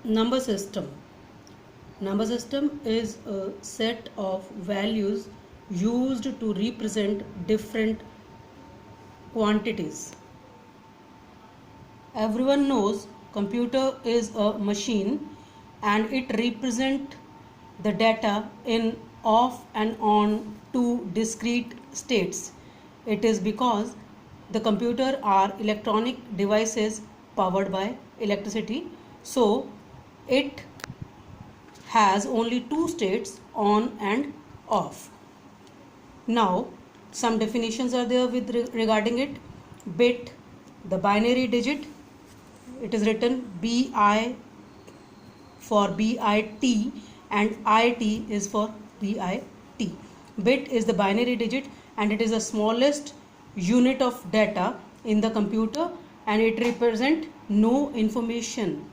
Number system. Number system is a set of values used to represent different quantities. Everyone knows computer is a machine and it represents the data in off and on two discrete states. It is because the computer are electronic devices powered by electricity, so it has only two states, on and off. Now some definitions are there with regarding it. Bit, the binary digit, it is written BI for BIT and IT is for BIT. Bit is the binary digit and it is the smallest unit of data in the computer, and it represent no information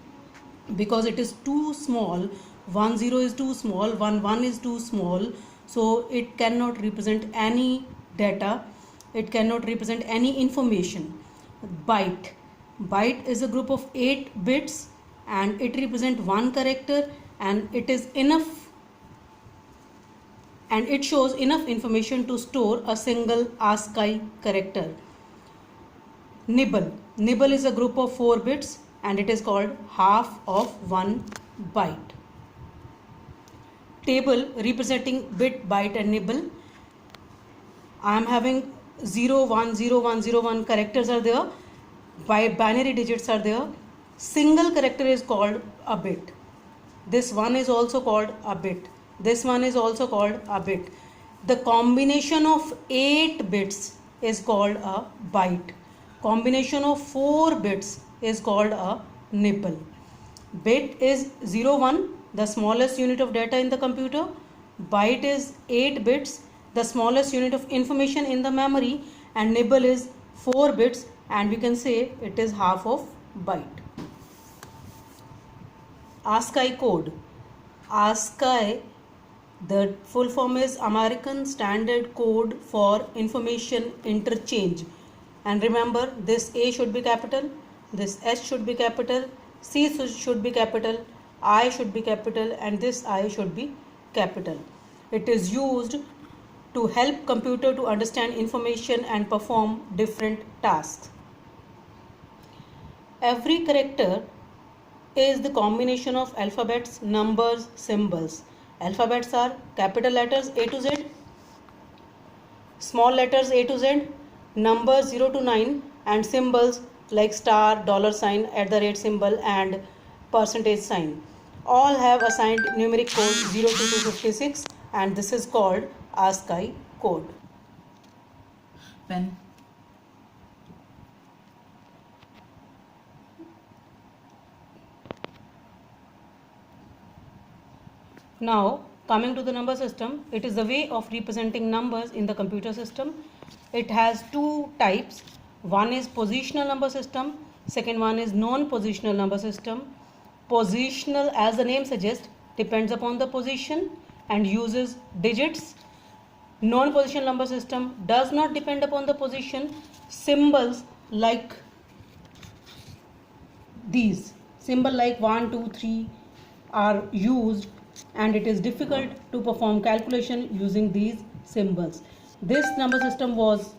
because it is too small. 10 is too small, 11 is too small, so it cannot represent any data, it cannot represent any information. Byte is a group of 8 bits and it represents one character, and it is enough, and it shows enough information to store a single ASCII character. Nibble is a group of 4 bits and it is called half of 1 byte. Table representing bit, byte and nibble. I am having 0 1 0 1 0 1 characters are there, binary digits are there. Single character is called a bit. This one is also called a bit. This one is also called a bit. The combination of 8 bits is called a byte. Combination of 4 bits is called a nibble. Bit is 0 1, the smallest unit of data in the computer. Byte is 8 bits, the smallest unit of information in the memory, and nibble is 4 bits, and we can say it is half of byte. ASCII code. ASCII, the full form is American Standard Code for Information Interchange. And remember, this A should be capital, this S should be capital, C should be capital, I should be capital, and this I should be capital. It is used to help computer to understand information and perform different tasks. Every character is the combination of alphabets, numbers, symbols. Alphabets are capital letters A to Z, small letters A to Z, numbers 0 to 9, and symbols like star, dollar sign, @ symbol, and percentage sign. All have assigned numeric code 0 to 256, and this is called ASCII code. Pen. Now coming to the number system, it is the way of representing numbers in the computer system. It has two types. One is positional number system, second one is non-positional number system. Positional, as the name suggests, depends upon the position and uses digits. Non-positional number system does not depend upon the position. Symbols like these, symbol like 1 2 3 are used, and it is difficult to perform calculation using these symbols. This number system was